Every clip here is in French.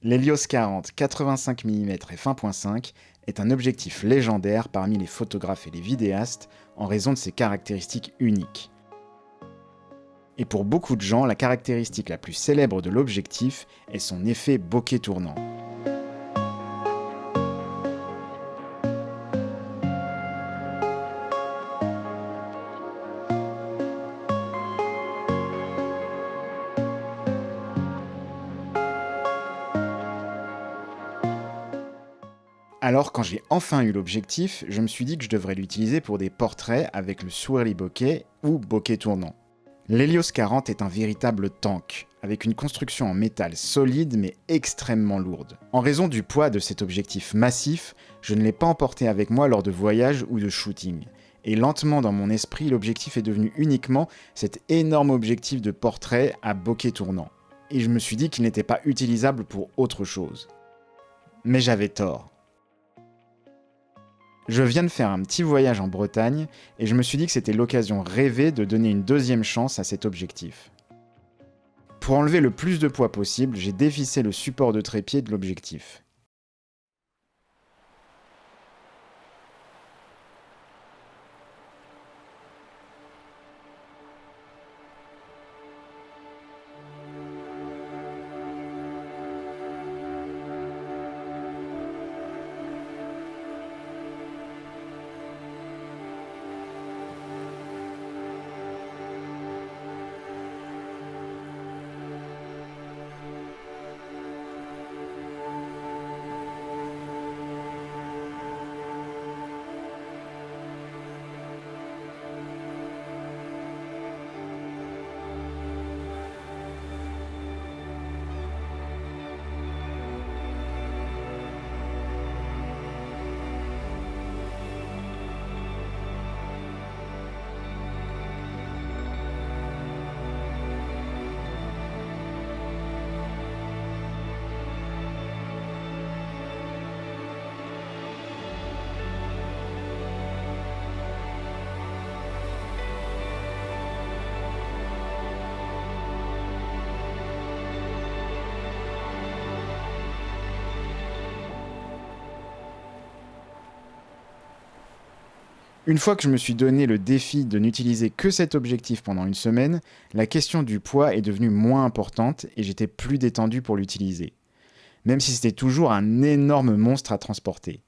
L'Helios 40 85 mm f1.5 est un objectif légendaire parmi les photographes et les vidéastes en raison de ses caractéristiques uniques. Et pour beaucoup de gens, la caractéristique la plus célèbre de l'objectif est son effet bokeh tournant. Alors quand j'ai enfin eu l'objectif, je me suis dit que je devrais l'utiliser pour des portraits avec le swirly bokeh ou bokeh tournant. L'Helios 40 est un véritable tank, avec une construction en métal solide mais extrêmement lourde. En raison du poids de cet objectif massif, je ne l'ai pas emporté avec moi lors de voyages ou de shooting. Et lentement dans mon esprit, l'objectif est devenu uniquement cet énorme objectif de portrait à bokeh tournant. Et je me suis dit qu'il n'était pas utilisable pour autre chose. Mais j'avais tort. Je viens de faire un petit voyage en Bretagne et je me suis dit que c'était l'occasion rêvée de donner une deuxième chance à cet objectif. Pour enlever le plus de poids possible, j'ai dévissé le support de trépied de l'objectif. Une fois que je me suis donné le défi de n'utiliser que cet objectif pendant une semaine, la question du poids est devenue moins importante et j'étais plus détendu pour l'utiliser. Même si c'était toujours un énorme monstre à transporter.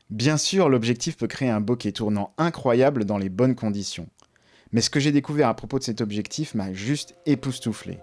Bien sûr, l'objectif peut créer un bokeh tournant incroyable dans les bonnes conditions. Mais ce que j'ai découvert à propos de cet objectif m'a juste époustouflé.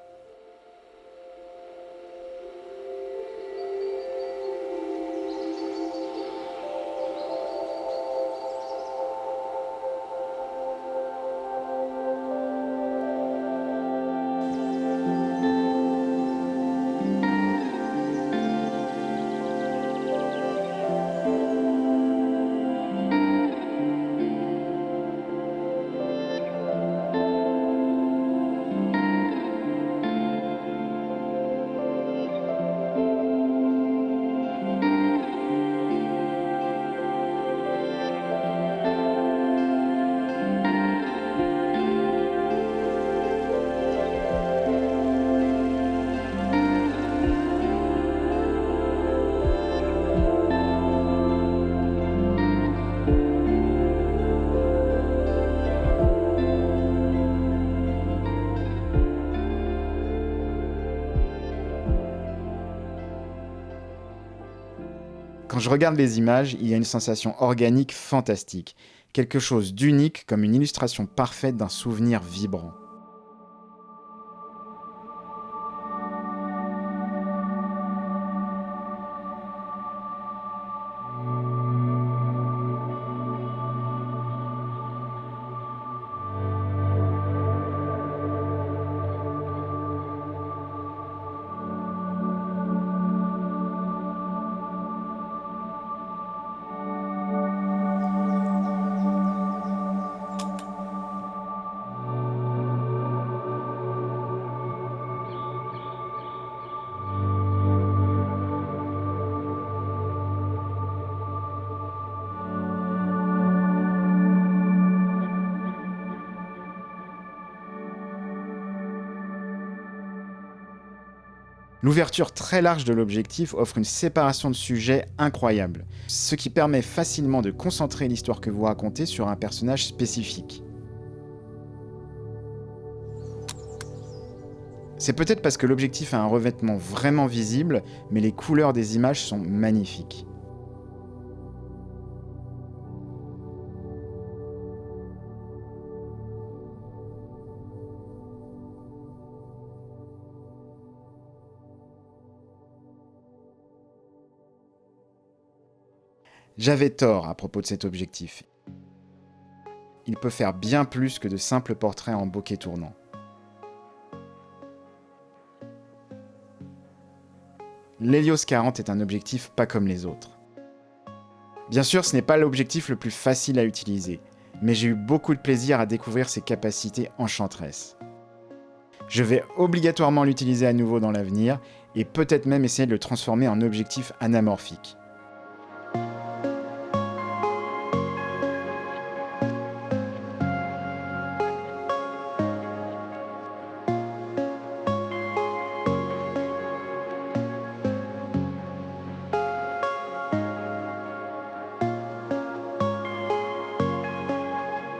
Quand je regarde les images, il y a une sensation organique fantastique, quelque chose d'unique comme une illustration parfaite d'un souvenir vibrant. L'ouverture très large de l'objectif offre une séparation de sujets incroyable, ce qui permet facilement de concentrer l'histoire que vous racontez sur un personnage spécifique. C'est peut-être parce que l'objectif a un revêtement vraiment visible, mais les couleurs des images sont magnifiques. J'avais tort à propos de cet objectif. Il peut faire bien plus que de simples portraits en bokeh tournant. L'Helios 40 est un objectif pas comme les autres. Bien sûr, ce n'est pas l'objectif le plus facile à utiliser, mais j'ai eu beaucoup de plaisir à découvrir ses capacités enchanteresses. Je vais obligatoirement l'utiliser à nouveau dans l'avenir, et peut-être même essayer de le transformer en objectif anamorphique.